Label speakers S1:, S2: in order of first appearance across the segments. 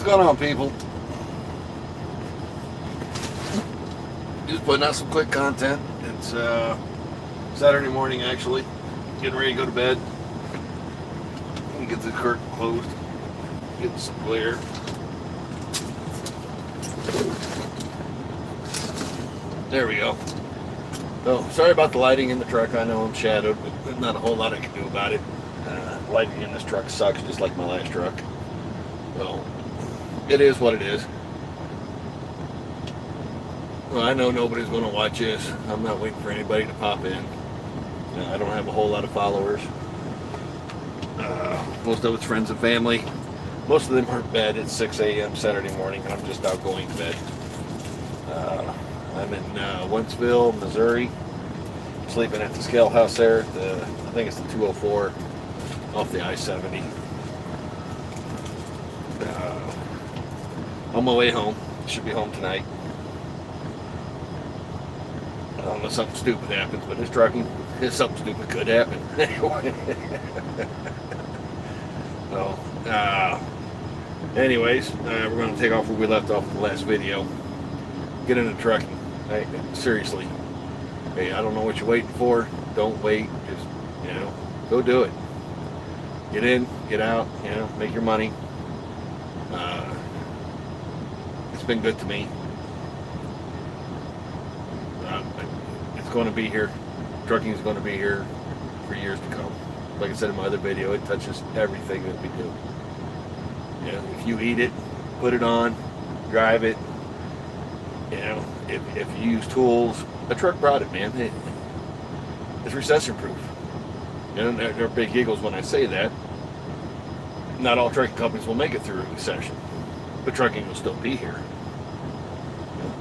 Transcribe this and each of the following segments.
S1: What's going on, people? Just putting out some quick content. It's Saturday morning, actually. Getting ready to go to bed. Get the curtain closed. Get some glare. There we go. So, sorry about the lighting in the truck. I know I'm shadowed, but there's not a whole lot I can do about it. Lighting in this truck sucks, just like my last truck. So, it is what it is. Well, I know nobody's going to watch this. I'm not waiting for anybody to pop in. I don't have a whole lot of followers. Most of it's friends and family. Most of them are in bed at 6 a.m. Saturday morning, and I'm just out going to bed. I'm in Wentzville, Missouri. Sleeping at the Scale House there. I think it's the 204 off the I-70. On my way home. Should be home tonight. Unless something stupid happens, but it's trucking. Something stupid could happen. So, anyways, we're going to take off where we left off in the last video. Get into trucking. Hey, seriously. Hey, I don't know what you're waiting for. Don't wait. Just, go do it. Get in, get out, make your money. It's been good to me. It's going to be here. Trucking is going to be here for years to come. Like I said in my other video, it touches everything that we do. If you eat it, put it on, drive it. If you use tools, a truck brought it, man. It's recession proof. They're big giggles when I say that. Not all trucking companies will make it through a recession, but trucking will still be here.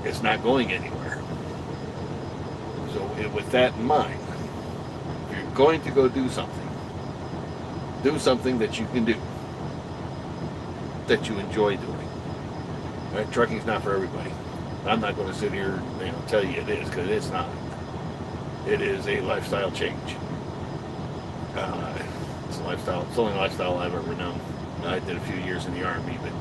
S1: It's not going anywhere. So with that in mind, if you're going to go do something that you can do, that you enjoy doing. Right? Trucking's not for everybody. I'm not going to sit here and tell you it is, because it's not. It is a lifestyle change. It's a lifestyle. It's the only lifestyle I've ever known. I did a few years in the Army, but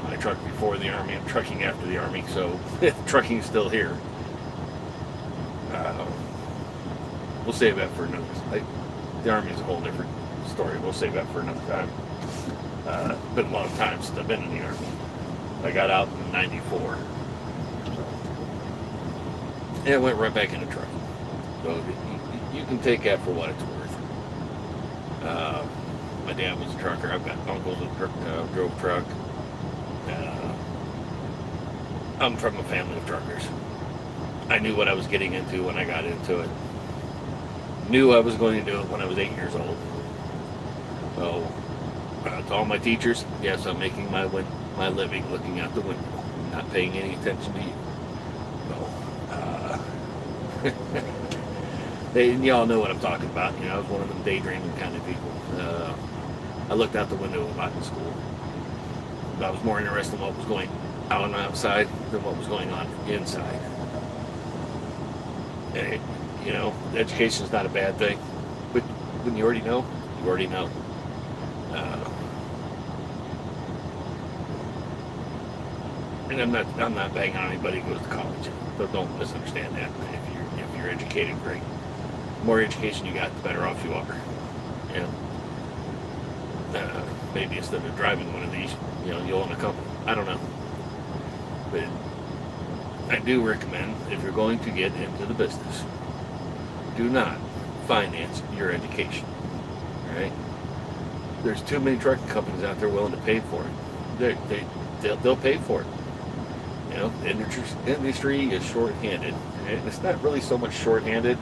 S1: I trucked before the Army. I'm trucking after the Army, so trucking's still here. We'll save that for another. The Army is a whole different story. We'll save that for another time. It's been a long time since I've been in the Army. I got out in '94. And I went right back into trucking. So you can take that for what it's worth. My dad was a trucker. I've got uncles that drove truck. I'm from a family of truckers. I knew what I was getting into when I got into it. Knew I was going to do it when I was 8 years old. So, to all my teachers, yes, I'm making my living looking out the window, not paying any attention to you. So, y'all know what I'm talking about. I was one of them daydreaming kind of people. I looked out the window a lot in school. I was more interested in what was going on outside than what was going on inside. And education is not a bad thing, but when you already know, you already know. And I'm not banging on anybody who goes to college. So don't misunderstand that. If you're educated, great. The more education you got, the better off you are. Maybe instead of driving one of these, you'll own a company. I don't know. But I do recommend, if you're going to get into the business, do not finance your education. All right? There's too many trucking companies out there willing to pay for it. They'll pay for it. The industry is short-handed. And it's not really so much short-handed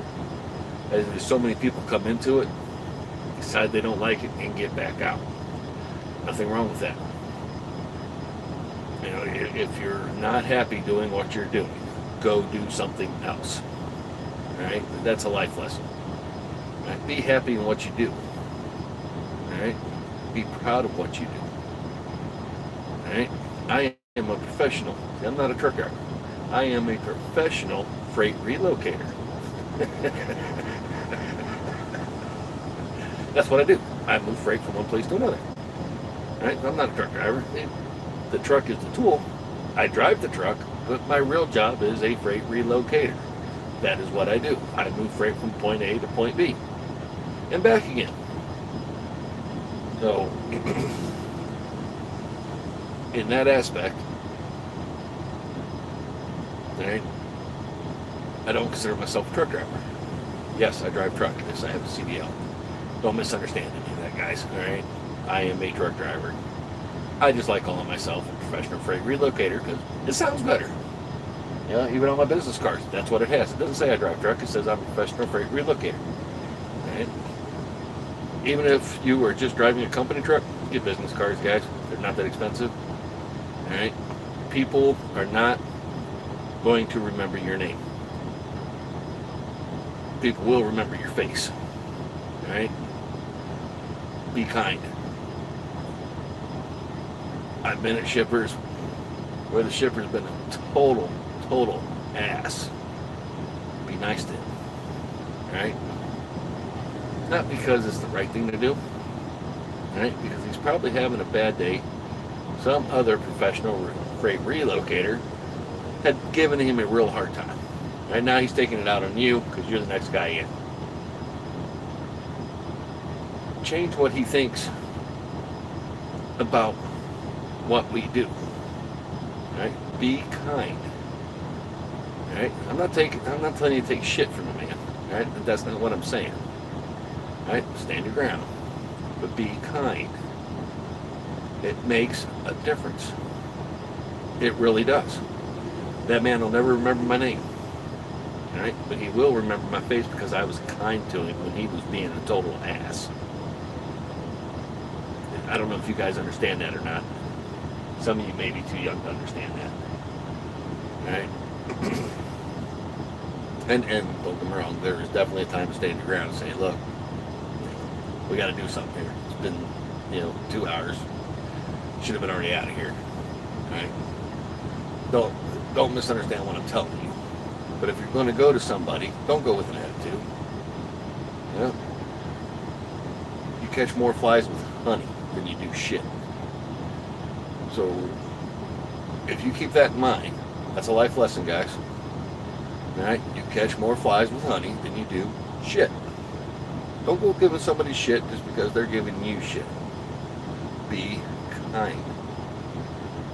S1: as there's so many people come into it, decide they don't like it, and get back out. Nothing wrong with that. If you're not happy doing what you're doing, go do something else. All right? That's a life lesson. All right? Be happy in what you do. All right? Be proud of what you do. All right? I am a professional. I'm not a trucker. I am a professional freight relocator. That's what I do. I move freight from one place to another. Right? I'm not a truck driver. The truck is the tool. I drive the truck, but my real job is a freight relocator. That is what I do. I move freight from point A to point B and back again. So, in that aspect, right, I don't consider myself a truck driver. Yes, I drive truck. Yes, I have a CDL. Don't misunderstand any of that, guys. All right, I am a truck driver. I just like calling myself a professional freight relocator because it sounds better. Yeah, even on my business cards, that's what it has. It doesn't say I drive truck. It says I'm a professional freight relocator. Right? Even if you were just driving a company truck, get business cards, guys. They're not that expensive. All right? People are not going to remember your name. People will remember your face. All right? Be kind. I've been at shippers where the shipper's been a total ass. Be nice to him. Right? Not because it's the right thing to do. Right? Because he's probably having a bad day. Some other professional freight relocator had given him a real hard time. Right now he's taking it out on you because you're the next guy in. Change what he thinks about what we do. Right? Be kind. Right? I'm not telling you to take shit from the man. Right? That's not what I'm saying. Right? Stand your ground. But be kind. It makes a difference. It really does. That man will never remember my name. Right? But he will remember my face because I was kind to him when he was being a total ass. I don't know if you guys understand that or not. Some of you may be too young to understand that. Right? And don't get me wrong, there is definitely a time to stand your ground and say, look, we got to do something here. It's been, 2 hours. Should have been already out of here. Right? Don't misunderstand what I'm telling you. But if you're going to go to somebody, don't go with an attitude. You catch more flies with honey than you do shit. So if you keep that in mind, that's a life lesson, guys. All right? You catch more flies with honey than you do shit. Don't go giving somebody shit just because they're giving you shit. Be kind.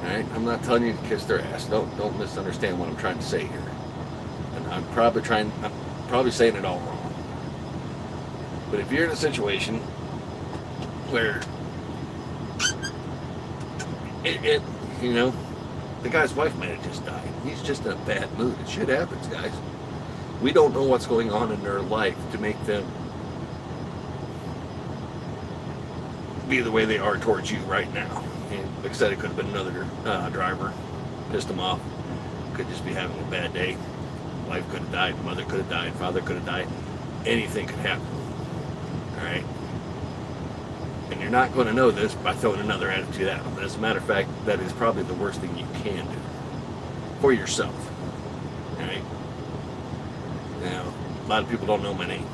S1: All right? I'm not telling you to kiss their ass. Don't misunderstand what I'm trying to say here. And I'm probably saying it all wrong. But if you're in a situation where the guy's wife might have just died. He's just in a bad mood. Shit happens, guys. We don't know what's going on in their life to make them be the way they are towards you right now. And like I said, it could have been another driver, pissed him off. Could just be having a bad day. Wife could have died, mother could have died, father could have died. Anything could happen. All right? And you're not going to know this by throwing another attitude at them. As a matter of fact, that is probably the worst thing you can do for yourself. All right? Now, a lot of people don't know my name.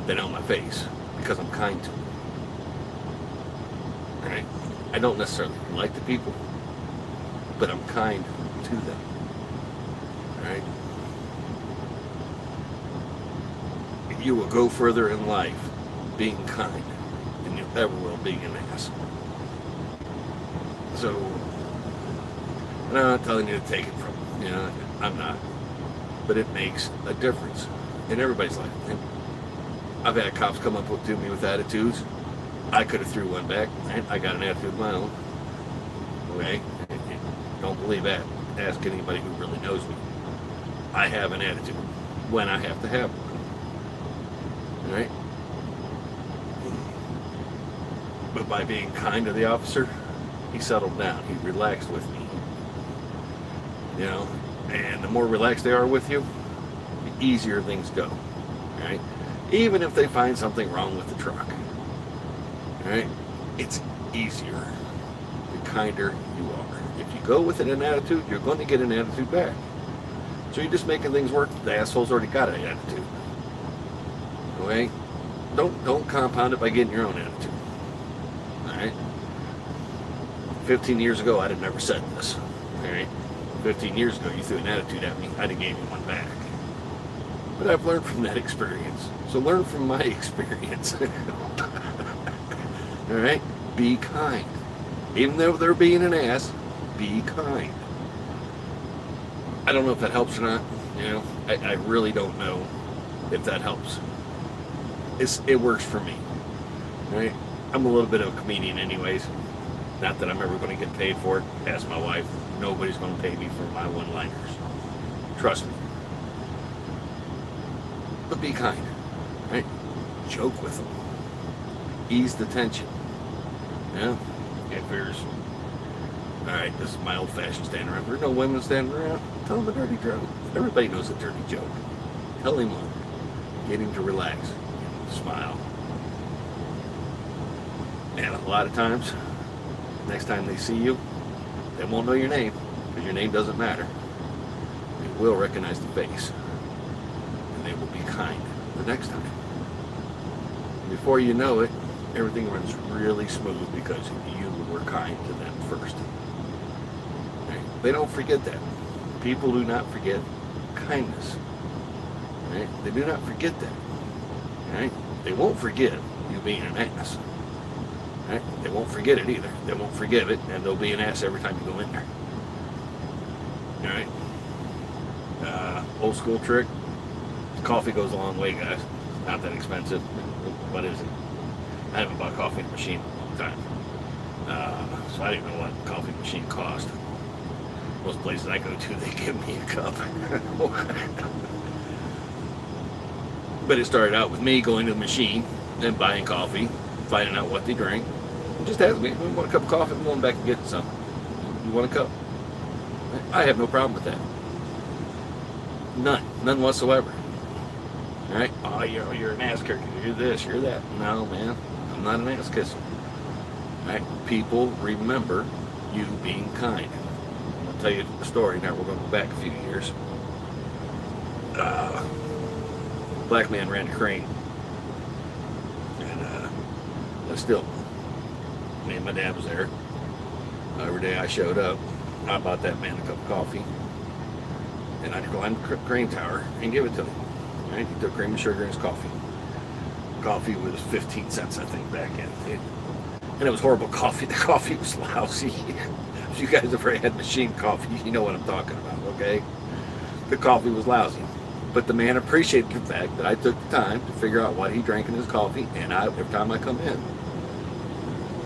S1: They know my face because I'm kind to them. All right? I don't necessarily like the people, but I'm kind to them. All right? You will go further in life being kind than you ever will being an ass. So, I'm not telling you to take it from them. I'm not. But it makes a difference in everybody's life. And I've had cops come up to me with attitudes. I could have threw one back. I got an attitude of my own. Okay? Don't believe that. Ask anybody who really knows me. I have an attitude when I have to have one. Right? But by being kind to the officer, he settled down. He relaxed with me. And the more relaxed they are with you, the easier things go. Right? Even if they find something wrong with the truck. Right? It's easier the kinder you are. If you go with an attitude, you're going to get an attitude back. So you're just making things work. The asshole's already got an attitude. Okay? Don't compound it by getting your own attitude. Alright? 15 years ago, I'd have never said this. All right? 15 years ago, you threw an attitude at me, I'd have gave you one back. But I've learned from that experience. So learn from my experience. All right? Be kind. Even though they're being an ass, be kind. I don't know if that helps or not. You know, I really don't know if that helps. It works for me. Right? I'm a little bit of a comedian anyways. Not that I'm ever going to get paid for it. Ask my wife. Nobody's going to pay me for my one-liners. Trust me. But be kind. Right? Joke with them. Ease the tension. Yeah? If there's, all right, this is my old-fashioned standing around. If there's no women standing around, tell them a dirty joke. Everybody knows a dirty joke. Tell him one. Get him to relax. Get him to smile. And a lot of times, next time they see you, they won't know your name, because your name doesn't matter. They will recognize the face. And they will be kind the next time. Before you know it, everything runs really smooth because you were kind to them first. Right? They don't forget that. People do not forget kindness. Right? They do not forget that. Right? They won't forget you being an ass. Right? They won't forget it either. They won't forgive it, and they'll be an ass every time you go in there. All right? Old school trick. Coffee goes a long way, guys. Not that expensive. What is it? I haven't bought coffee in a machine in a long time. So I don't even know what a coffee machine cost. Most places I go to, they give me a cup. But it started out with me going to the machine, then buying coffee, finding out what they drink. Just ask me, you want a cup of coffee? I'm going back and getting some. You want a cup? I have no problem with that. None whatsoever. All right? Oh, you're an ass kicker. You're this, you're that. No, man. I'm not an ass kisser. All right? People remember you being kind. I'll tell you the story. Now we're going to go back a few years. Black man ran a crane. And still, me and my dad was there. Every day I showed up, I bought that man a cup of coffee. And I'd climb the crane tower and give it to him. Right? He took cream and sugar in his coffee. Coffee was 15 cents, I think, back in. And it was horrible coffee. The coffee was lousy. If you guys ever had machine coffee, you know what I'm talking about, okay? The coffee was lousy. But the man appreciated the fact that I took the time to figure out what he drank in his coffee, and every time I come in,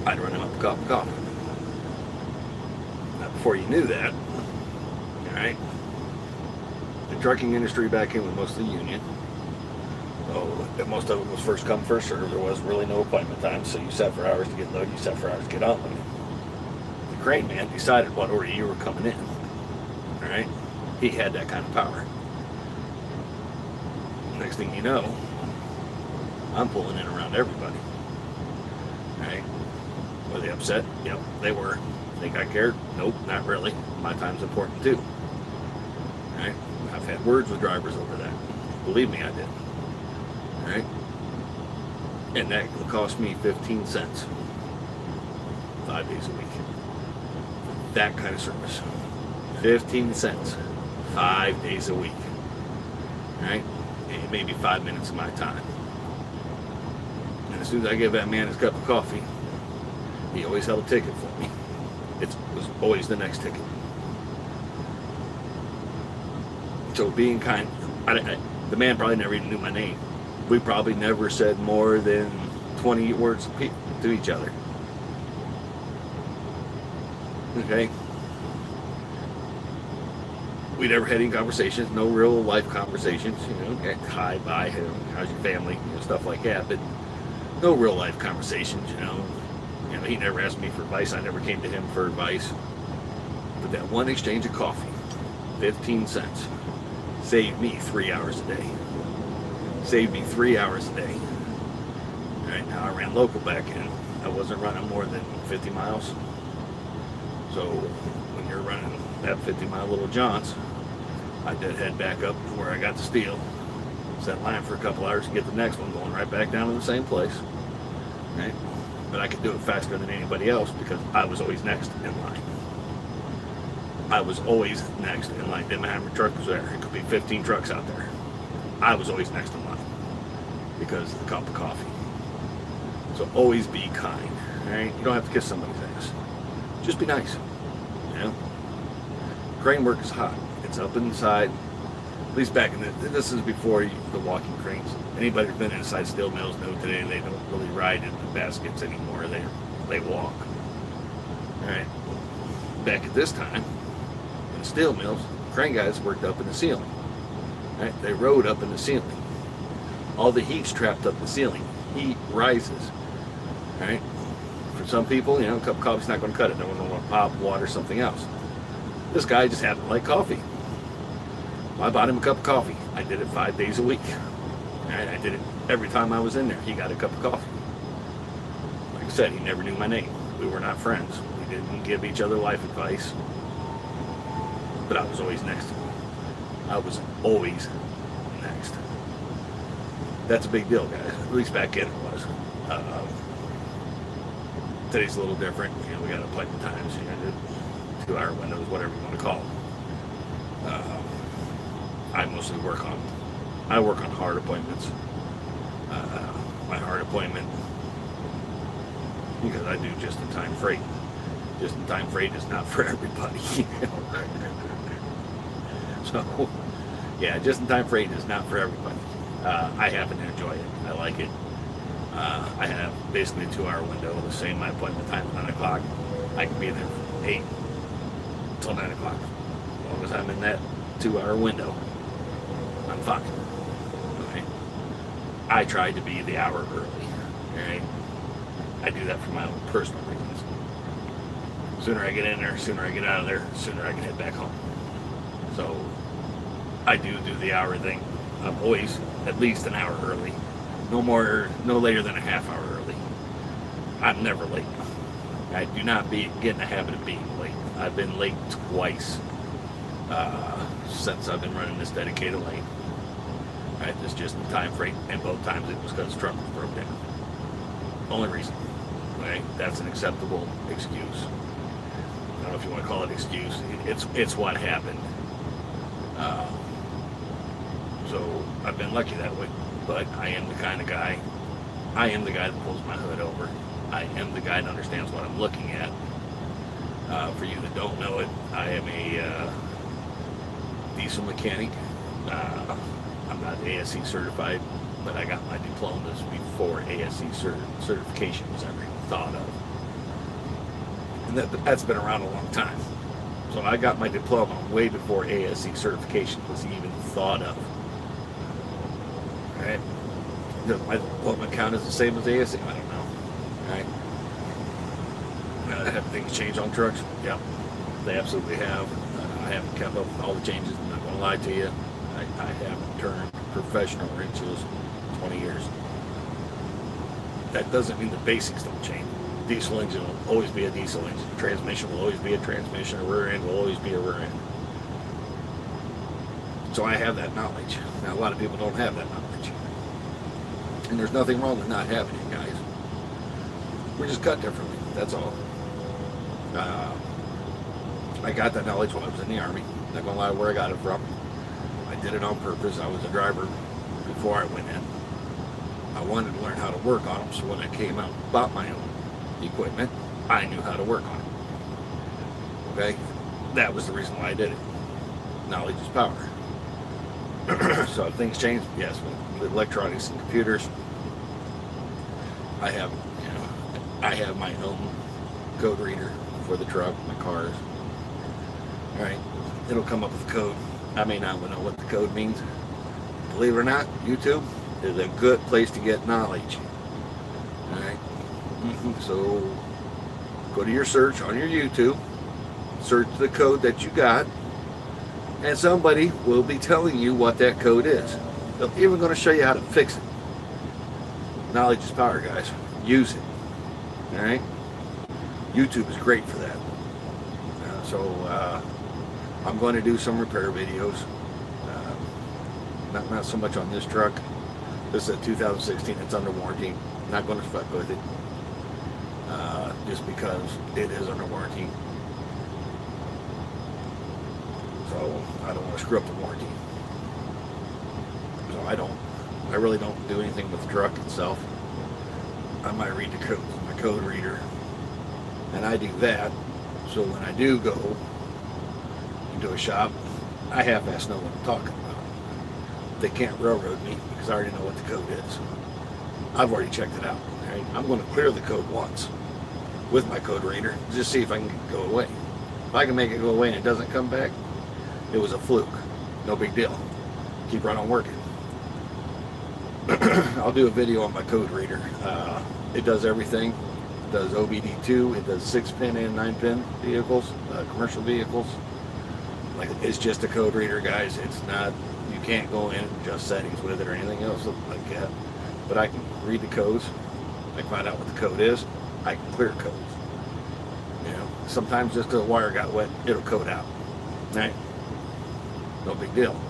S1: I'd run him up a cup of coffee. Now, before you knew that, all right, the trucking industry back in was mostly union. So most of it was first come, first serve. There was really no appointment time, so you sat for hours to get loaded, you sat for hours to get unloaded. The crane man decided what order you were coming in. All right? He had that kind of power. Next thing you know, I'm pulling in around everybody. All right? Were they upset? Yep, they were. Think I cared? Nope, not really. My time's important too. All right? I've had words with drivers over that. Believe me, I did. All right? And that cost me 15 cents 5 days a week. That kind of service. 15 cents 5 days a week. All right? And maybe 5 minutes of my time. And as soon as I gave that man his cup of coffee, he always held a ticket for me. It was always the next ticket. So being kind, the man probably never even knew my name. We probably never said more than 20 words to each other. Okay? We never had any conversations, no real life conversations, you know, hi, bye, how's your family, you know, stuff like that, but no real life conversations, you know. He never asked me for advice, I never came to him for advice. But that one exchange of coffee, 15 cents, saved me 3 hours a day. Saved me 3 hours a day. All right, now I ran local back in. I wasn't running more than 50 miles. So when you're running that 50-mile Little Johns, I did head back up to where I got the steel. Set line for a couple hours to get the next one, going right back down to the same place. Right? but I could do it faster than anybody else because I was always next in line. I was always next in line. Didn't matter how many trucks was there. It could be 15 trucks out there. I was always next in line because of the cup of coffee. So always be kind. All right? You don't have to kiss somebody's ass. Just be nice. You know? Crane work is hot. It's up inside. At least back in this is before the walking cranes. Anybody who's been inside steel mills know today they don't really ride in the baskets anymore. They walk. All right. Back at this time, in the steel mills, crane guys worked up in the ceiling. All right. They rode up in the ceiling. All the heat's trapped up in the ceiling. Heat rises. All right. For some people, you know, a cup of coffee's not going to cut it. They're going to want pop, water, something else. This guy just happened to like coffee. I bought him a cup of coffee. I did it 5 days a week. And I did it every time I was in there. He got a cup of coffee. Like I said, he never knew my name. We were not friends. We didn't give each other life advice. But I was always next to him. I was always next. That's a big deal, guys. At least back then it was. Today's a little different. You know, we got to play the times. You know, 2-hour windows, whatever you want to call them. I mostly work on hard appointments. My hard appointment, because I do just-in-time freight. Just-in-time freight is not for everybody. So, yeah, just-in-time freight is not for everybody. I happen to enjoy it. I like it. I have basically a 2-hour window. The same my appointment time is 9 o'clock. I can be there from 8 till 9 o'clock. As long as I'm in that 2-hour window, I'm fine. Okay. I try to be the hour early. Alright? I do that for my own personal reasons. Sooner I get in there, sooner I get out of there, sooner I can head back home. So I do the hour thing. I'm always at least an hour early. No later than a half hour early. I'm never late. I do not get in the habit of being late. I've been late twice since I've been running this dedicated lane. Right, this just-in-time freight, and both times it was because the truck was broke down. Only reason. Right? That's an acceptable excuse. I don't know if you want to call it excuse. It's what happened. So I've been lucky that way. But I am the kind of guy. I am the guy that pulls my hood over. I am the guy that understands what I'm looking at. For you that don't know it, I am a diesel mechanic. I'm not ASE certified, but I got my diplomas before ASE certification was ever thought of. And that's been around a long time. So I got my diploma way before ASE certification was even thought of. Right? Does my diploma count as the same as ASE? I don't know. Right? Have things changed on trucks? Yep, they absolutely have. I haven't kept up with all the changes. I'm not going to lie to you. I haven't turned professional wrenches 20 years. That doesn't mean the basics don't change. Diesel engine will always be a diesel engine. Transmission will always be a transmission. A rear end will always be a rear end. So I have that knowledge. Now, a lot of people don't have that knowledge. And there's nothing wrong with not having it, guys. We're just cut differently. That's all. I got that knowledge when I was in the Army. Not gonna lie where I got it from. I did it on purpose. I was a driver before I went in. I wanted to learn how to work on them, so when I came out and bought my own equipment, I knew how to work on it. Okay? That was the reason why I did it. Knowledge is power. So have things changed? Yes, with electronics and computers. I have my own code reader for the truck, my cars. Alright, it'll come up with a code. I may not know what the code means. Believe it or not, YouTube is a good place to get knowledge. Alright, so go to your search on your YouTube, search the code that you got, and somebody will be telling you what that code is. They're even going to show you how to fix it. Knowledge is power, guys. Use it. Alright? YouTube is great for that. So I'm going to do some repair videos. Not so much on this truck. This is a 2016. It's under warranty. Not going to fuck with it. just because it is under warranty. So I don't want to screw up the warranty. So I really don't do anything with the truck itself. I might read the code with my code reader, and I do that. So when I do go into a shop, I half-ass know what I'm talking about. They can't railroad me because I already know what the code is. I've already checked it out. Right? I'm going to clear the code once with my code reader, just see if I can get it to go away. If I can make it go away and it doesn't come back, it was a fluke. No big deal. Keep right on working. I'll do a video on my code reader. It does everything. It does OBD2. It does 6-pin and 9-pin vehicles, commercial vehicles. Like, it's just a code reader, guys. It's not, you can't go in and adjust settings with it or anything else like that. But I can read the codes. I can find out what the code is. I can clear codes. You know, sometimes just a wire got wet, it'll code out. Right? No big deal.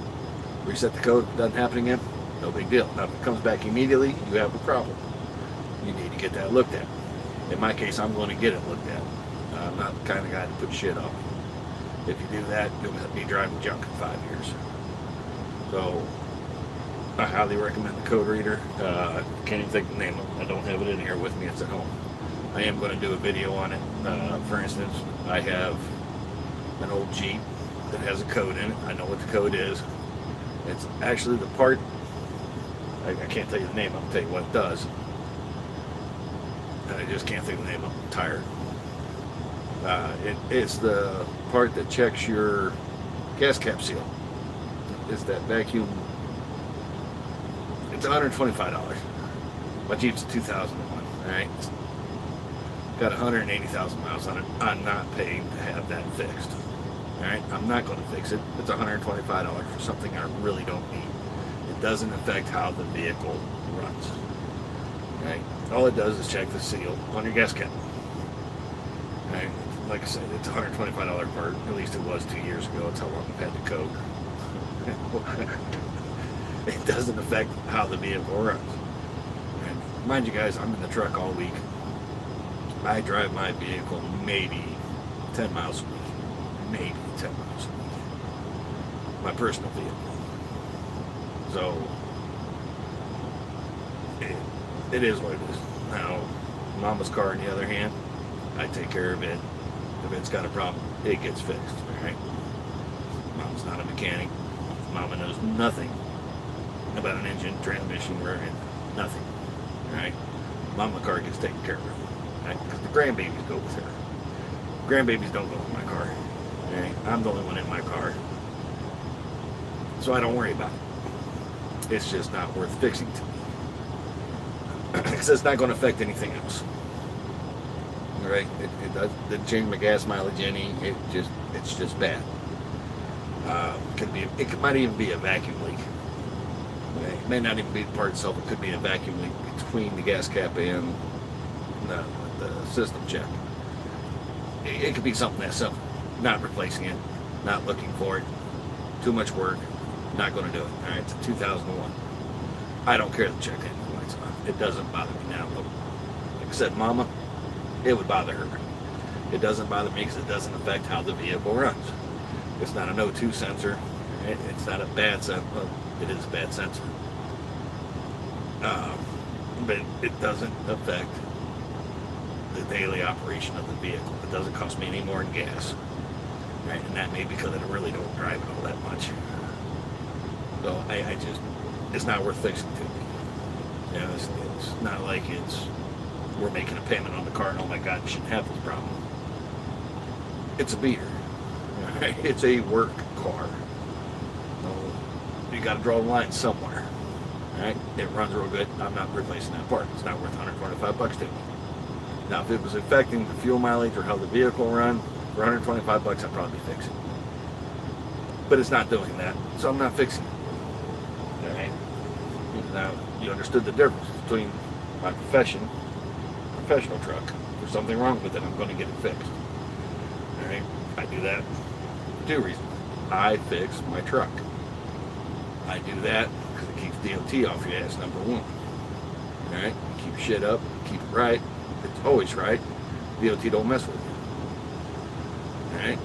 S1: Reset the code, doesn't happen again. No big deal. Now, if it comes back immediately, you have a problem. You need to get that looked at. In my case, I'm going to get it looked at. I'm not the kind of guy to put shit off. If you do that, you'll be driving junk in 5 years. So, I highly recommend the code reader. Can't even think of the name of it. I don't have it in here with me. It's at home. I am going to do a video on it. For instance, I have an old Jeep that has a code in it. I know what the code is. It's actually the part, I can't tell you the name, I'll tell you what it does. And I just can't think of the name, I'm tired. It's the part that checks your gas cap seal. It's that vacuum. It's $125. My Jeep's a 2001, alright? Got 180,000 miles on it. I'm not paying to have that fixed. Alright, I'm not going to fix it. It's $125 for something I really don't need. It doesn't affect how the vehicle runs. Alright, all it does is check the seal on your gas cap. Alright, like I said, it's a $125 part. At least it was 2 years ago. It's how long I've had the code. It doesn't affect how the vehicle runs. Right? Mind you guys, I'm in the truck all week. I drive my vehicle maybe 10 miles a week. Maybe 10 miles a week. My personal vehicle. So, it is what it is. Now, Mama's car, on the other hand, I take care of it. If it's got a problem, it gets fixed. Right? Mom's not a mechanic. Mama knows nothing about an engine, transmission, or nothing. Right? Mama car gets taken care of. Right? Because the grandbabies go with her. Grandbabies don't go with my car. Right? I'm the only one in my car. So I don't worry about it. It's just not worth fixing to me. Because it's not going to affect anything else. Right? It doesn't change my gas mileage any. It's just bad. It might even be a vacuum leak. It may not even be the part itself. It could be a vacuum leak between the gas cap and the system check. It could be something that simple. Not replacing it, not looking for it, too much work, not going to do it. All right, it's a 2001. I don't care to check any lights on. It doesn't bother me now. But like I said, Mama, it would bother her. It doesn't bother me because it doesn't affect how the vehicle runs. It's not an O2 sensor. Right? It's not a bad sensor. Well, it is a bad sensor. But it doesn't affect the daily operation of the vehicle. It doesn't cost me any more in gas. Right? And that may be because I really don't drive it all that much. So I just, it's not worth fixing to me. You know, it's not like we're making a payment on the car and oh my God, you shouldn't have this problem. It's a beater. Right? It's a work car. So you got to draw the line somewhere. Right? It runs real good. I'm not replacing that part. It's not worth $125 to me. Now, if it was affecting the fuel mileage or how the vehicle runs, for $125, I'd probably fix it. But it's not doing that, so I'm not fixing it. All right? Now, you understood the difference between my professional truck. If there's something wrong with it, I'm going to get it fixed. All right? I do that for two reasons. I fix my truck. I do that because it keeps DOT off your ass, number one. All right? Keep shit up, keep it right. It's always right. DOT don't mess with you. All right?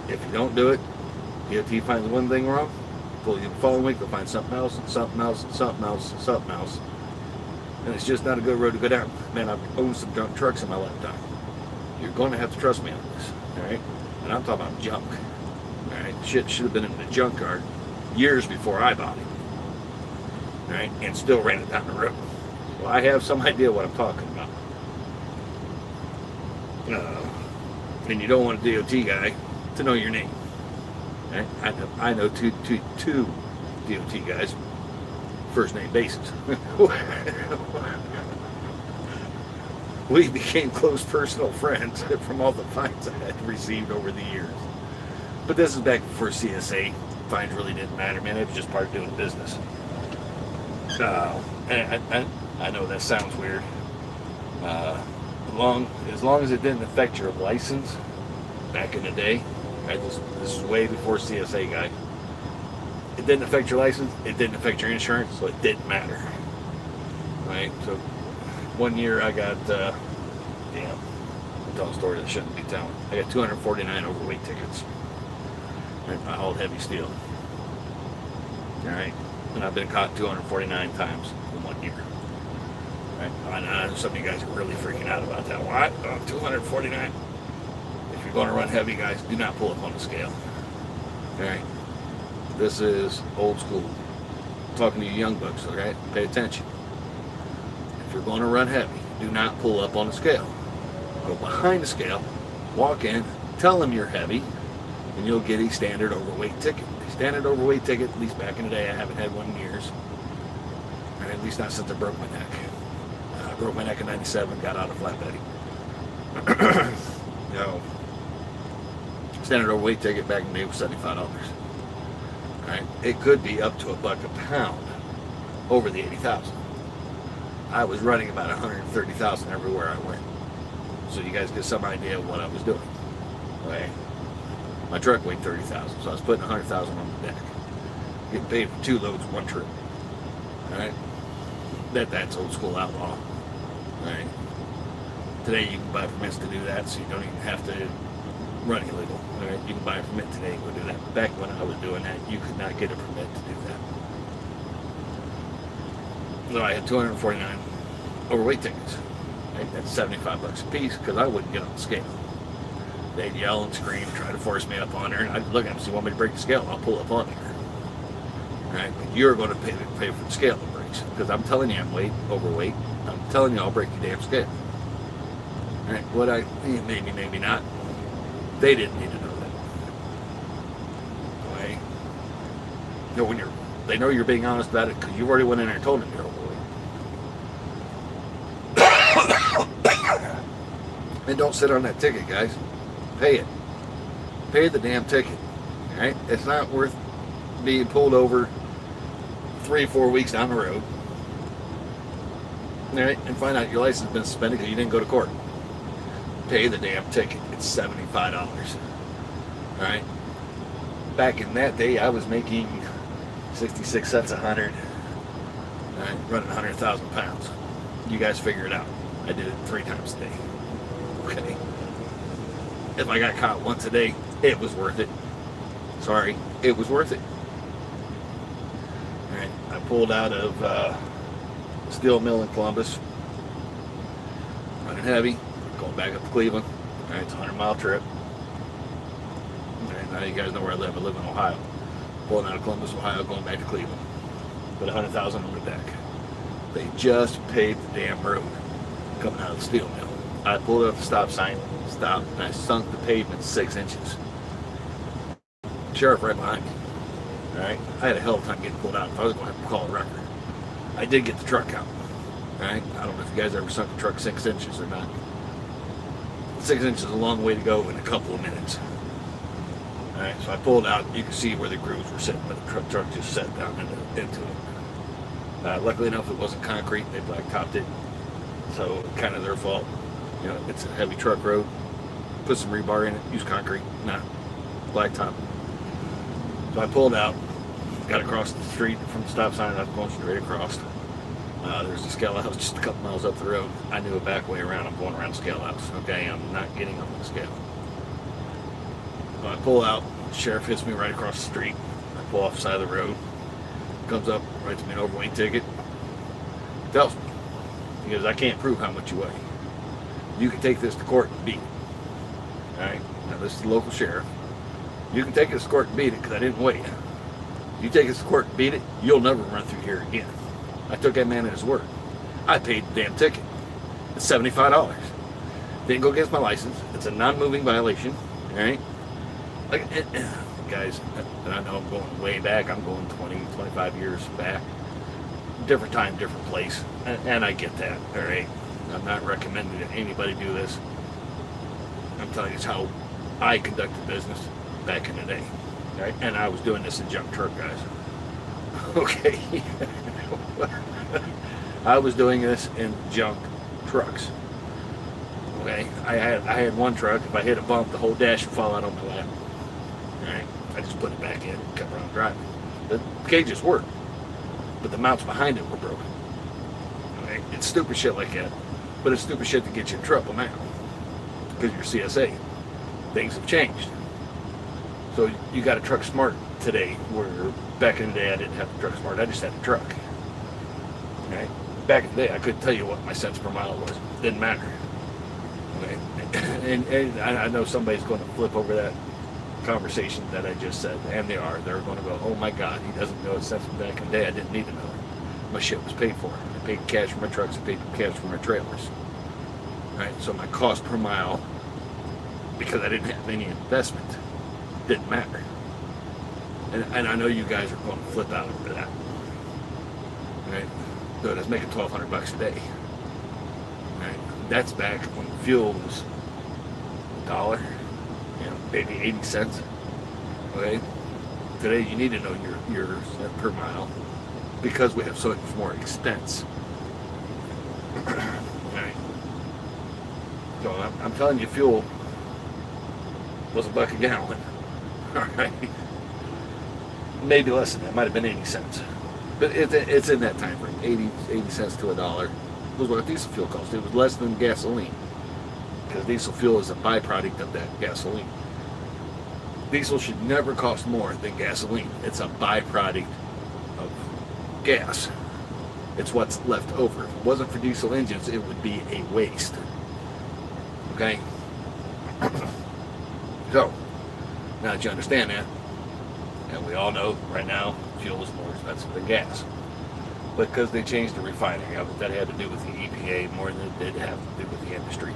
S1: If you don't do it, DOT finds one thing wrong, pull you the following week, they'll find something else, and something else, and something else, and something else. And it's just not a good road to go down. Man, I've owned some junk trucks in my lifetime. You're going to have to trust me on this, all right? And I'm talking about junk, all right? Shit should have been in the junkyard years before I bought it, all right? And still ran it down the road. Well, I have some idea what I'm talking about. And you don't want a DOT guy to know your name. Right? I know two DOT guys, first name basis. We became close personal friends from all the fines I had received over the years. But this is back before CSA. Fines really didn't matter, man. It was just part of doing business. And I know that sounds weird. As long as it didn't affect your license back in the day, right? This is way before CSA guy. It didn't affect your license, it didn't affect your insurance, so it didn't matter. Right? So one year I got I'm telling a story that shouldn't be telling. I got 249 overweight tickets. Right? I hauled heavy steel. Alright? And I've been caught 249 times in 1 year. Right? I know some of you guys are really freaking out about that. What? 249? If you're going to run heavy, guys, do not pull up on the scale. Alright? This is old school. I'm talking to you young bucks, alright? Pay attention. If you're going to run heavy, do not pull up on the scale. Go behind the scale, walk in, tell them you're heavy, and you'll get a standard overweight ticket. A standard overweight ticket, at least back in the day, I haven't had one in years. Or at least not since I broke my neck. I broke my neck in 97, got out of flatbed. Standard overweight ticket back in the day was $75. Right? It could be up to $1 a pound over the 80,000. I was running about 130,000 everywhere I went. So you guys get some idea of what I was doing. Okay? My truck weighed 30,000, so I was putting 100,000 on the deck. Getting paid for 2 loads, 1 trip. Alright? That's old school outlaw. Alright? Today you can buy permits to do that, so you don't even have to run illegal. Alright? You can buy a permit today and go do that. Back when I was doing that, you could not get a permit to do that. So I had 249 overweight tickets. Right? That's $75 a piece because I wouldn't get on the scale. They'd yell and scream, try to force me up on there, and I'd look at them and say, "You want me to break the scale? I'll pull up on there." Right? But you're going to pay for the scale that breaks because I'm telling you I'm overweight. I'm telling you I'll break your damn scale. Right? Maybe not. They didn't need to know that. Okay? You know, they know you're being honest about it because you already went in there and told them you're overweight. And don't sit on that ticket, guys. Pay it. Pay the damn ticket. Alright? It's not worth being pulled over 3-4 weeks down the road. Alright? And find out your license has been suspended because you didn't go to court. Pay the damn ticket. It's $75. Alright? Back in that day, I was making 66 cents a 100. Alright? Running 100,000 pounds. You guys figure it out. I did it 3 times a day. Okay? If I got caught once a day, it was worth it. Sorry, it was worth it. Alright, I pulled out of a steel mill in Columbus, running heavy, going back up to Cleveland. Alright, it's a 100-mile trip. Alright, now you guys know where I live. I live in Ohio. Pulling out of Columbus, Ohio, going back to Cleveland. Put 100,000 on the deck. They just paved the damn road coming out of the steel mill. I pulled up the stop sign, stopped, and I sunk the pavement 6 inches. Sheriff right behind me. Alright? I had a hell of a time getting pulled out. If I was going to have to call a record. I did get the truck out. Alright? I don't know if you guys ever sunk a truck 6 inches or not. 6 inches is a long way to go in a couple of minutes. Alright? So I pulled out. You can see where the grooves were sitting, but the truck just set down into it. Luckily enough, it wasn't concrete. They blacktopped it. So, kind of their fault. You know, it's a heavy truck road. Put some rebar in it. Use concrete. Nah. Blacktop. So I pulled out. Got across the street from the stop sign. I was going straight across. There's a scale house just a couple miles up the road. I knew a back way around. I'm going around the scale house. Okay, I'm not getting on the scale. So I pull out. The sheriff hits me right across the street. I pull off the side of the road. Comes up, writes me an overweight ticket. Tells me, he goes, I can't prove how much you weigh. You can take this to court and beat it. All right. Now this is the local sheriff. You can take this to court and beat it because I didn't weigh you. You take this to court and beat it, you'll never run through here again. I took that man at his word. I paid the damn ticket. It's $75. Didn't go against my license. It's a non-moving violation. All right. Like, guys, and I know I'm going way back. I'm going 20, 25 years back. Different time, different place. And I get that. All right. I'm not recommending that anybody do this. I'm telling you, it's how I conducted business back in the day. Right? And I was doing this in junk truck, guys. Okay. I was doing this in junk trucks. Okay. I had one truck. If I hit a bump, the whole dash would fall out on my lap. All right. I just put it back in and kept on driving. The cages worked, but the mounts behind it were broken. Okay. It's stupid shit like that, but it's stupid shit to get you in trouble now because you're CSA. Things have changed. So you got a truck smart today, where back in the day I didn't have the truck smart. I just had a truck. Right? Back in the day, I couldn't tell you what my cents per mile was. Didn't matter. Okay? And I know somebody's going to flip over that conversation that I just said, and they are. They're going to go, "Oh my God, he doesn't know his cents from back in the day. I didn't need to know. My shit was paid for. I paid cash for my trucks. I paid cash for my trailers. Right? So my cost per mile, because I didn't have any investment, didn't matter. And I know you guys are going to flip out over that. Right? So that's making $1,200 a day. Right? That's back when fuel was $1, maybe 80 cents. Okay? Today you need to know your cent per mile because we have so much more expense. Right? So I'm telling you, fuel was $1 a gallon. All right, maybe less than that. Might have been 80 cents, but it's in that time frame. 80 cents to $1 was what diesel fuel cost. It was less than gasoline because diesel fuel is a byproduct of that gasoline. Diesel should never cost more than gasoline. It's a byproduct of gas. It's what's left over. If it wasn't for diesel engines, it would be a waste. Okay. So, now that you understand that, and we all know right now fuel is more expensive than gas, because they changed the refining of it. That had to do with the EPA more than it did have to do with the industry.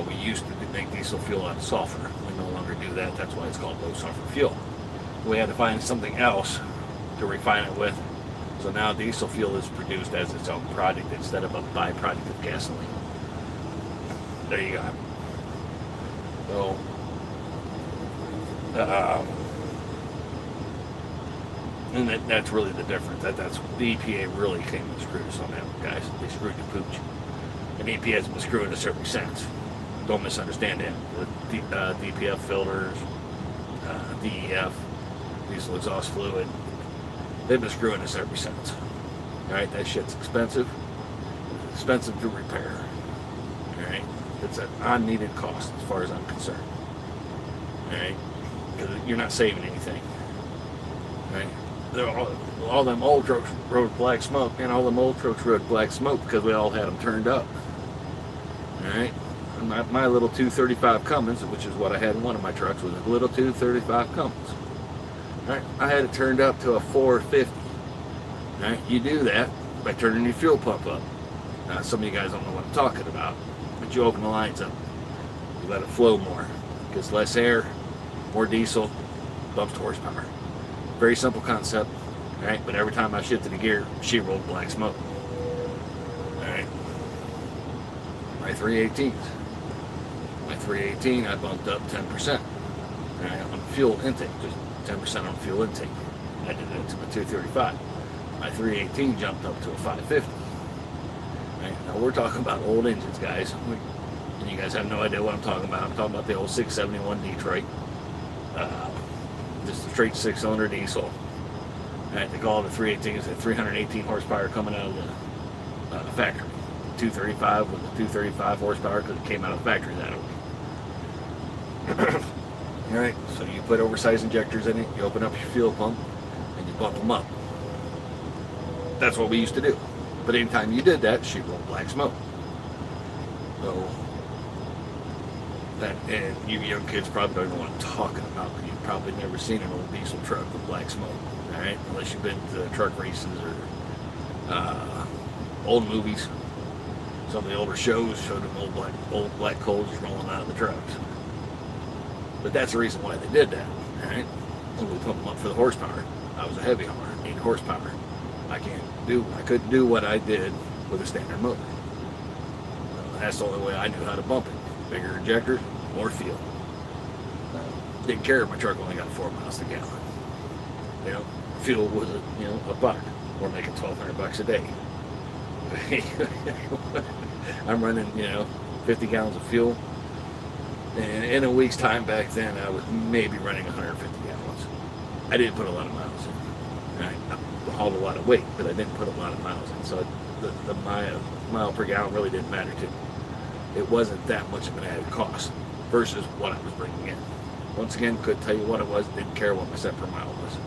S1: We used to make diesel fuel out of sulfur. We no longer do that. That's why it's called low sulfur fuel. We had to find something else to refine it with. So now diesel fuel is produced as its own product instead of a byproduct of gasoline. There you go. So, and that's really the difference. That's the EPA really came and screwed us on that, guys. They screwed the pooch. And EPA has been screwing us ever since. Don't misunderstand that. The DPF filters, DEF, diesel exhaust fluid, they've been screwing us ever since. Alright, that shit's expensive. It's expensive to repair. Alright? It's an unneeded cost as far as I'm concerned. Alright? Because you're not saving anything. Right? All them old trucks rode black smoke, and all them old trucks rode black smoke because we all had them turned up. Alright? My little 235 Cummins, which is what I had in one of my trucks, was a little 235 Cummins. Alright? I had it turned up to a 450. Alright? You do that by turning your fuel pump up. Now, some of you guys don't know what I'm talking about, but you open the lines up. You let it flow more. Gets less air, more diesel, bumps to horsepower. Very simple concept, right? But every time I shifted the gear, she rolled black smoke. Alright. My 318s. My 318, I bumped up 10%. Right, on fuel intake, just 10% on fuel intake. I did it to my 235. My 318 jumped up to a 550. Right, now we're talking about old engines, guys. And you guys have no idea what I'm talking about. I'm talking about the old 671 Detroit. Just a straight 6-cylinder diesel. Right, they call it a 318. It's a 318 horsepower coming out of factory. 235 with a 235 horsepower because it came out of the factory that way. All right, so you put oversized injectors in it, you open up your fuel pump, and you bump them up. That's what we used to do. But anytime you did that, she rolled black smoke. So, that, and you young kids probably don't even want to talk about it. You've probably never seen an old diesel truck with black smoke, all right? Unless you've been to truck races or old movies. Some of the older shows showed them old black coals rolling out of the trucks. But that's the reason why they did that, all right? When we pump them up for the horsepower. I was a heavy hauler, 8 horsepower. I couldn't do what I did with a standard motor. That's the only way I knew how to bump it. Bigger injectors, more fuel. Didn't care if my truck only got 4 miles to gallon. You know, fuel was $1. We're making $1,200 a day. I'm running 50 gallons of fuel. And in a week's time back then, I was maybe running 150 gallons. I didn't put a lot of miles in. Right? I hauled a lot of weight, but I didn't put a lot of miles in. So the mile per gallon really didn't matter to me. It wasn't that much of an added cost versus what I was bringing in. Once again, couldn't tell you what it was. Didn't care what my cent per mile was.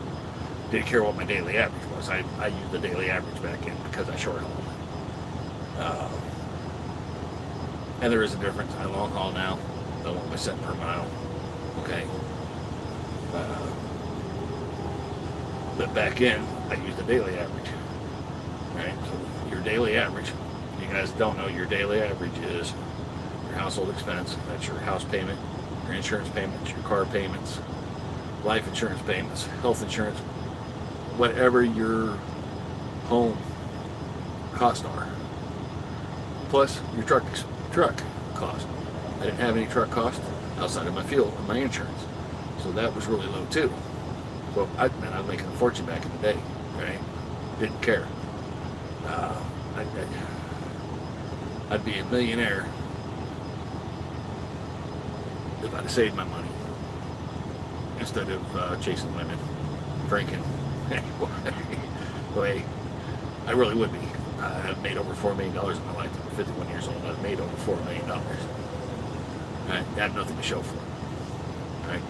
S1: Didn't care what my daily average was. I used the daily average back in because I short hauled. And there is a difference. I long haul now. I want my cent per mile. Okay. But back in, I used the daily average. Right? So your daily average, you guys don't know, your daily average is your household expense. That's your house payment, your insurance payments, your car payments, life insurance payments, health insurance, whatever your home costs are. Plus your truck cost. I didn't have any truck cost outside of my fuel and my insurance. So that was really low too. So I was making a fortune back in the day, right? Didn't care. I'd be a millionaire if I'd have saved my money instead of chasing women, drinking. Anyway, I really would be. I've made over $4 million in my life. I'm 51 years old. I've made over $4 million. I have nothing to show for it. Right?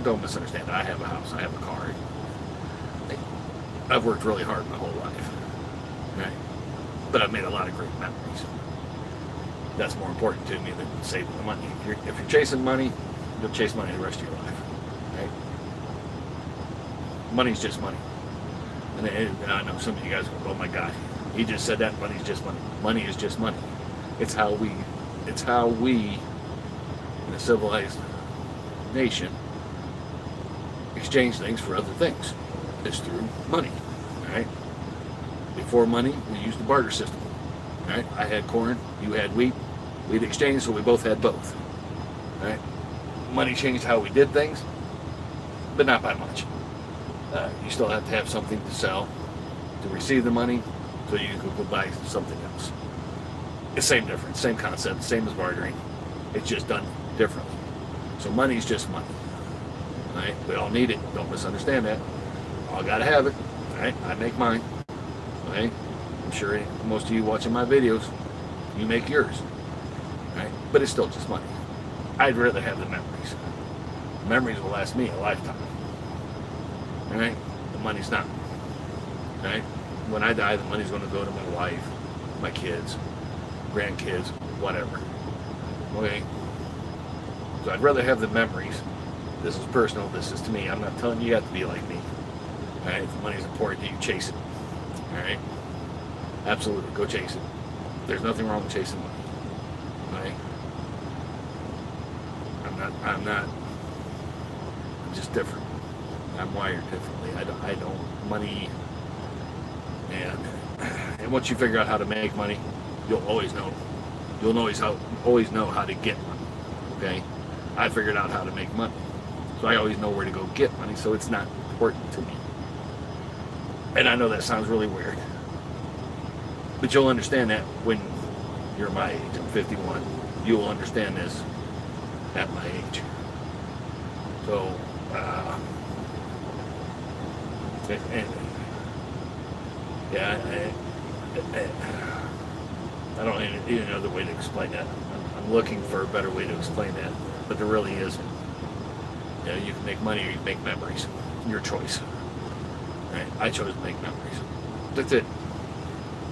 S1: Don't misunderstand. I have a house. I have a car. I've worked really hard my whole life. Right? But I've made a lot of great memories. That's more important to me than saving the money. If you're chasing money, you'll chase money the rest of your life. Right? Money's just money. And I know some of you guys go, oh my God, he just said that money's just money. Money is just money. It's how we in a civilized nation exchange things for other things. It's through money. Right? Before money, we used the barter system. Right? I had corn, you had wheat. We'd exchange, so we both had both. Right? Money changed how we did things, but not by much. You still have to have something to sell to receive the money, so you can go buy something else. It's same difference, same concept, same as bartering. It's just done differently. So money's just money. Right? We all need it. Don't misunderstand that. All gotta have it. Right? I make mine. Right? I'm sure most of you watching my videos, you make yours. Right? But it's still just money. I'd rather have the memories. Memories will last me a lifetime. Right? The money's not. Right? When I die, the money's going to go to my wife, my kids, grandkids, whatever. Okay? So I'd rather have the memories. This is personal. This is to me. I'm not telling you have to be like me. All right? If the money's important to you, chase it. All right? Absolutely. Go chase it. There's nothing wrong with chasing money. All right? I'm just different. I'm wired differently. I don't money, and once you figure out how to make money, you'll always know. You'll always know how to get money. Okay, I figured out how to make money, so I always know where to go get money. So it's not important to me. And I know that sounds really weird, but you'll understand that when you're my age. I'm 51. You will understand this at my age. So. I don't need another way to explain that. I'm looking for a better way to explain that, but there really isn't. You know, you can make money or you can make memories. Your choice. Right? I chose to make memories. That's it.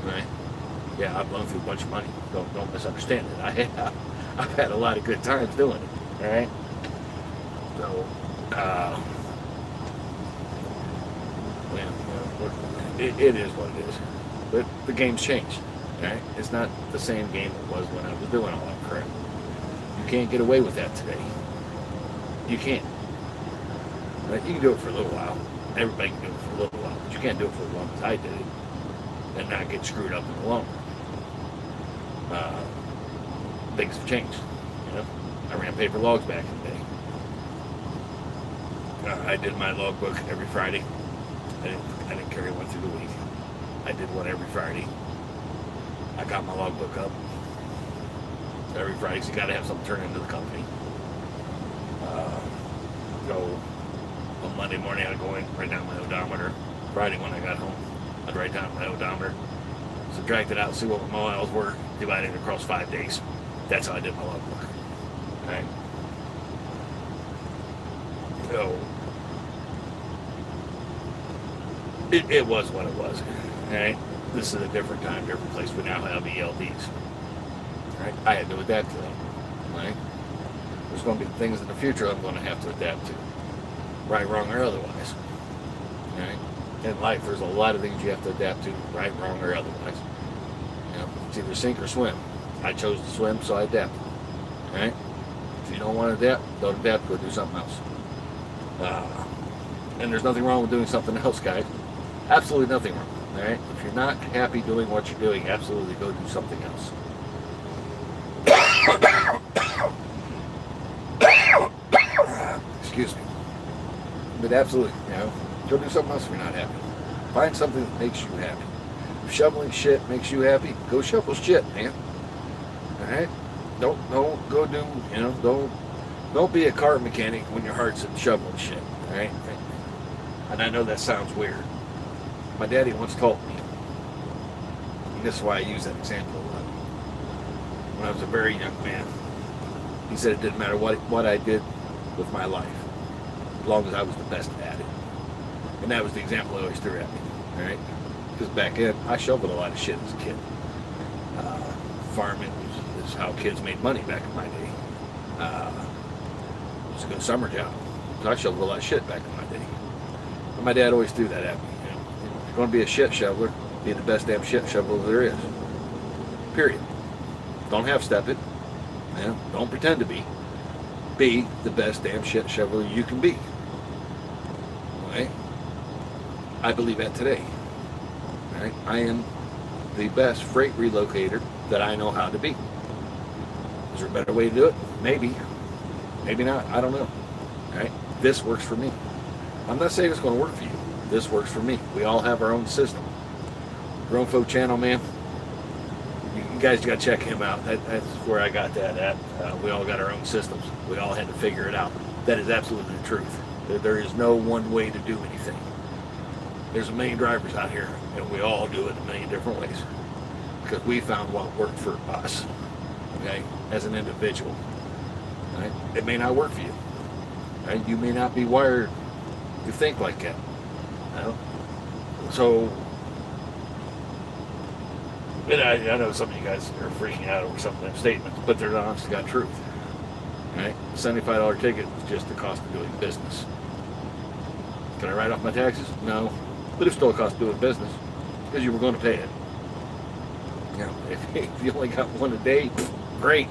S1: Right? Yeah, I've blown through a bunch of money. Don't misunderstand it. I've had a lot of good times doing it. All right. So, it is what it is. But the game's changed. Right? It's not the same game it was when I was doing all that crap. You can't get away with that today. You can't. Right? You can do it for a little while. Everybody can do it for a little while, but you can't do it for as long as I did it and not get screwed up in the long run. Things have changed. You know, I ran paper logs back in the day. I did my logbook every Friday. I didn't carry one through the week. I did one every Friday. I got my logbook up every Friday. So you got to have something turned into the company. So on Monday morning, I'd go in, write down my odometer. Friday when I got home, I'd write down my odometer, subtract it out, see what my miles were, divide it across 5 days. That's how I did my logbook. Right? So it was what it was. Right? This is a different time, different place. We now have ELDs. Right? I had to adapt to them. Right? There's going to be things in the future I'm going to have to adapt to. Right, wrong, or otherwise. Right? In life, there's a lot of things you have to adapt to, right, wrong, or otherwise. You know, it's either sink or swim. I chose to swim, so I adapted. Right? If you don't want to adapt, don't adapt, go do something else. And there's nothing wrong with doing something else, guys. Absolutely nothing wrong. All right? If you're not happy doing what you're doing, absolutely go do something else. Excuse me. But absolutely, you know, go do something else if you're not happy. Find something that makes you happy. If shoveling shit makes you happy, go shovel shit, man. All right? Don't go do, you know, don't be a car mechanic when your heart's in shoveling shit. All right? And I know that sounds weird. My daddy once told me, and this is why I use that example a lot. When I was a very young man, he said it didn't matter what I did with my life, as long as I was the best at it. And that was the example I always threw at me. All right? Because back then, I shoveled a lot of shit as a kid. Farming is how kids made money back in my day. It was a good summer job. So I shoveled a lot of shit back in my day. And my dad always threw that at me. You know, if you're going to be a shit shoveler, be the best damn shit shoveler there is. Period. Don't half-step it. You know, don't pretend to be. Be the best damn shit shoveler you can be. Okay? I believe that today. Right? I am the best freight relocator that I know how to be. Is there a better way to do it? Maybe. Maybe not. I don't know. Right? This works for me. I'm not saying it's going to work for you. This works for me. We all have our own system. Grownfo channel, man. You guys got to check him out. That's where I got that at. We all got our own systems. We all had to figure it out. That is absolutely the truth. There is no one way to do anything. There's a million drivers out here, and we all do it a million different ways because we found what worked for us, okay, as an individual. Right? It may not work for you. Right? You may not be wired to think like that. You know? So, and I know some of you guys are freaking out over some of them statements, but they're the honest to God truth. Right? $75 ticket is just the cost of doing business. Can I write off my taxes? No. But it's still a cost of doing business because you were going to pay it. You know, if you only got one a day, great.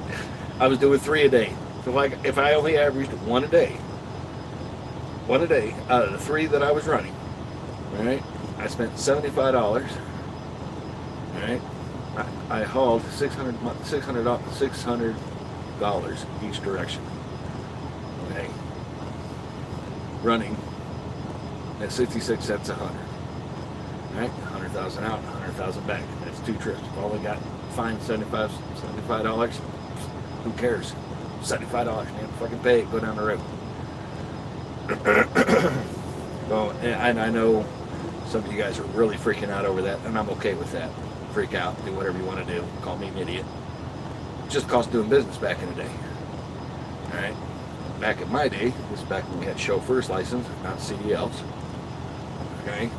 S1: I was doing 3 a day. So if I only averaged one a day out of the 3 that I was running, right? I spent $75. All right, I hauled $600 each direction. Okay, running at 66 cents a 100. Right, 100,000 out, 100,000 back. That's 2 trips. I've only got fined $75. Who cares? $75, man. Fucking pay it. Go down the road. So, and I know some of you guys are really freaking out over that, and I'm okay with that. freak out, do whatever you want to do, call me an idiot. Just cost doing business back in the day. All right. Back in my day, this is back when we had chauffeur's license, not CDLs. Okay.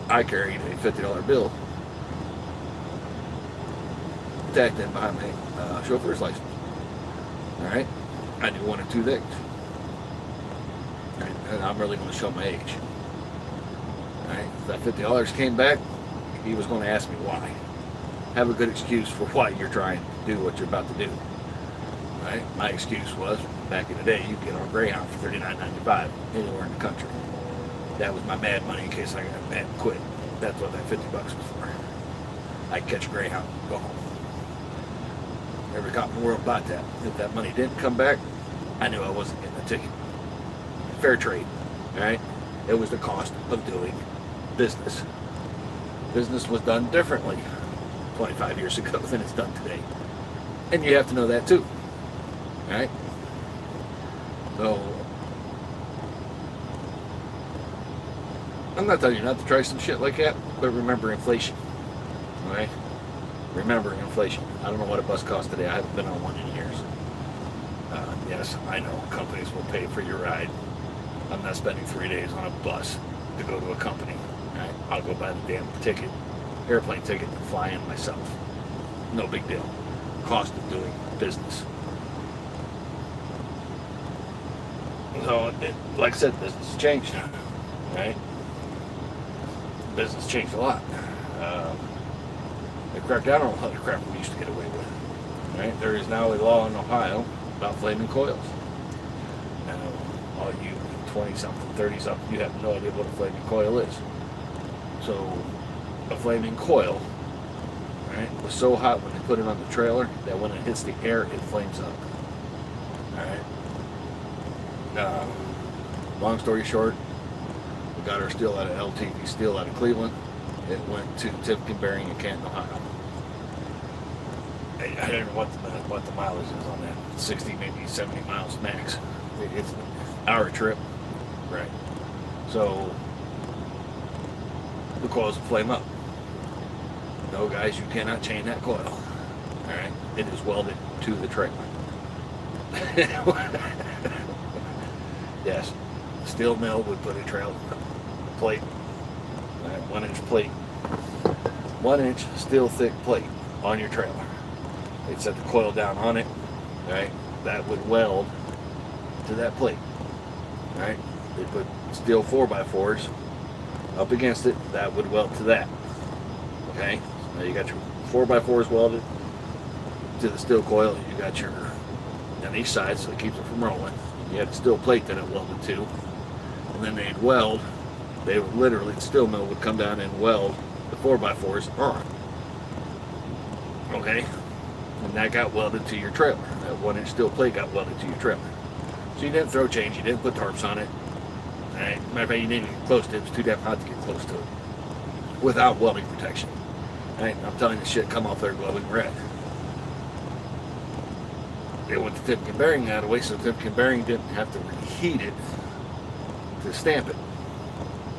S1: I carried a $50 bill tacked in behind my chauffeur's license. All right. I do one or two things. All right. And I'm really going to show my age. All right. If that $50 came back, he was going to ask me why. Have a good excuse for why you're trying to do what you're about to do. Right? My excuse was, back in the day, you could get on Greyhound for $39.95 anywhere in the country. That was my mad money in case I got mad and quit. That's what that $50 was for. I'd catch a Greyhound and go home. Every cop in the world bought that. If that money didn't come back, I knew I wasn't getting a ticket. Fair trade. Right? It was the cost of doing business. Business was done differently 25 years ago than it's done today. And you have to know that too. Right? So, I'm not telling you not to try some shit like that, but remember inflation. Alright? Remember inflation. I don't know what a bus costs today. I haven't been on one in years. Yes, I know companies will pay for your ride. I'm not spending 3 days on a bus to go to a company. Right? I'll go buy the damn ticket, airplane ticket, and fly in myself. No big deal. Cost of doing business. So, like I said, business has changed. Right? Business changed a lot. They cracked down on a lot of crap we used to get away with. Right? There is now a law in Ohio about flaming coils. Now, all you 20-something, 30-something, you have no idea what a flaming coil is. So, a flaming coil, right, was so hot when they put it on the trailer that when it hits the air, it flames up. Alright? Long story short, we got our steel out of LTV Steel out of Cleveland. It went to Timken Bearing in Canton, Ohio. I don't know what the mileage is on that. 60, maybe 70 miles max. It's an hour trip. Right. So, the coils will flame up. No, guys, you cannot chain that coil. Alright? It is welded to the trailer. Yes. Steel mill would put a plate, 1 inch plate, 1 inch steel thick plate on your trailer. They'd set the coil down on it, right? That would weld to that plate, right? They put steel 4x4s up against it, that would weld to that. Okay? Now you got your 4x4s welded to the steel coil, you got your on each side so it keeps it from rolling. You had a steel plate that it welded to, and then they'd weld. They would literally, the steel mill would come down and weld the 4x4s on. Okay? And that got welded to your trailer. That 1 inch steel plate got welded to your trailer. So you didn't throw chains, you didn't put tarps on it. Right? Matter of fact, you didn't get close to it. It was too damn hot to get close to it. Without welding protection. Right? I'm telling you, shit come off there glowing red. They went to Timken Bearing out of the way, so Timken Bearing didn't have to reheat it to stamp it.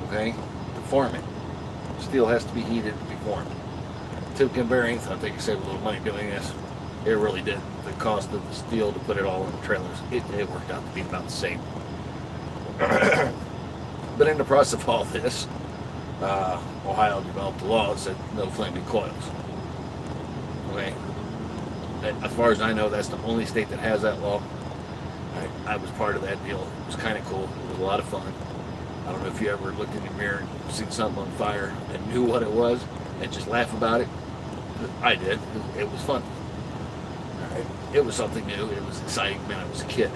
S1: Okay? To form it. Steel has to be heated to be formed. Timken Bearing thought they could save a little money doing this. It really did. The cost of the steel to put it all in the trailers, it worked out to be about the same. But in the process of all this, Ohio developed a law that said no flaming coils. Okay? As far as I know, that's the only state that has that law. I was part of that deal. It was kind of cool. It was a lot of fun. I don't know if you ever looked in the mirror and seen something on fire and knew what it was and just laugh about it. I did. It was fun. It was something new. It was exciting. Man, I was a kid.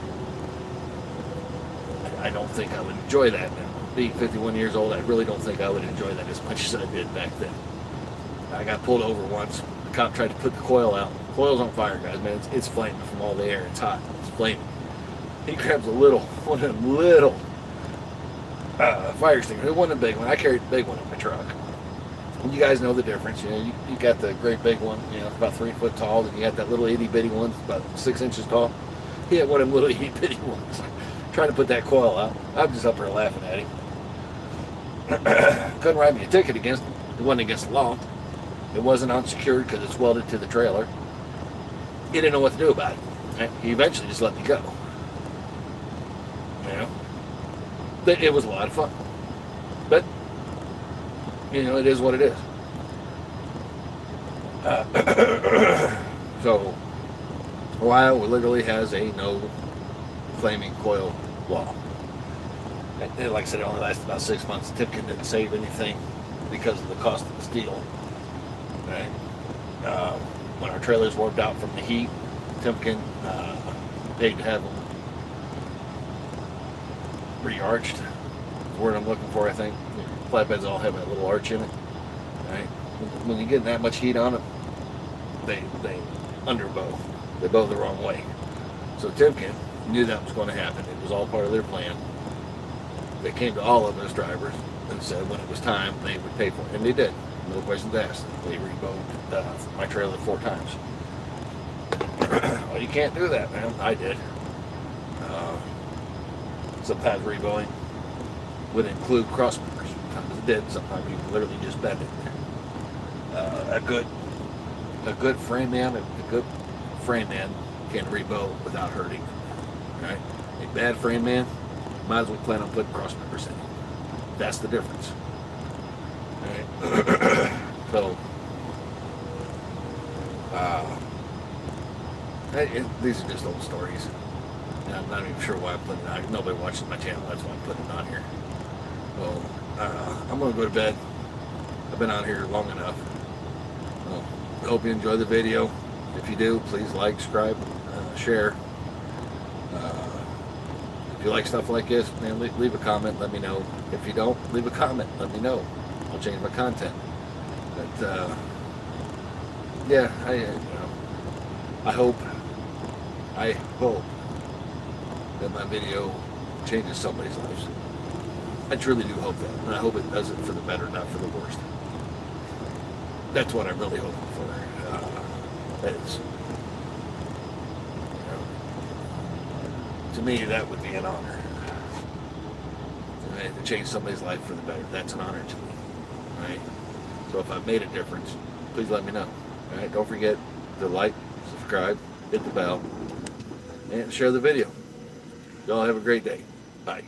S1: I don't think I would enjoy that now. Being 51 years old, I really don't think I would enjoy that as much as I did back then. I got pulled over once. The cop tried to put the coil out. The coil's on fire, guys, man. It's flaming from all the air. It's hot. It's flaming. He grabs one of them little fire extinguishers. It wasn't a big one. I carried the big one in my truck. And you guys know the difference. You know, you got the great big one, you know, it's about 3 foot tall, and you got that little itty bitty one, about 6 inches tall. He had one of them little itty bitty ones. Trying to put that coil out. I'm just up there laughing at him. Couldn't write me a ticket against him. It wasn't against the law. It wasn't unsecured because it's welded to the trailer. He didn't know what to do about it. And he eventually just let me go. You know, but it was a lot of fun. But you know, it is what it is. So Ohio literally has a no flaming coil law. And like I said, it only lasted about 6 months. Timken didn't save anything because of the cost of the steel. Right? When our trailers warped out from the heat, Timken paid to have them re-arched. The word I'm looking for, I think. Flatbeds all have that little arch in it. Right? When you get that much heat on it, they underbow. They bow the wrong way. So Timken knew that was going to happen. It was all part of their plan. They came to all of us drivers and said when it was time, they would pay for it. And they did. No questions asked. They rebowed my trailer 4 times. Well, you can't do that, man. I did. Sometimes rebowing would include cross members. Sometimes it did. Sometimes you literally just bend it. A good frame man can rebow without hurting. Right? A bad frame man might as well plan on putting cross members in. That's the difference. Right? So, these are just old stories. And I'm not even sure why I'm putting it on. Nobody watches my channel. That's why I'm putting it on here. Well, I'm going to go to bed. I've been on here long enough. Well, I hope you enjoy the video. If you do, please like, subscribe, share. If you like stuff like this, man, leave a comment. Let me know. If you don't, leave a comment. Let me know. I'll change my content. But yeah, I hope that my video changes somebody's lives. I truly do hope that, and I hope it does it for the better, not for the worst. That's what I'm really hoping for. It's, to me, that would be an honor. Right? To change somebody's life for the better, that's an honor to me. Right? So if I've made a difference, please let me know. All right? Don't forget to like, subscribe, hit the bell, and share the video. Y'all have a great day. Bye.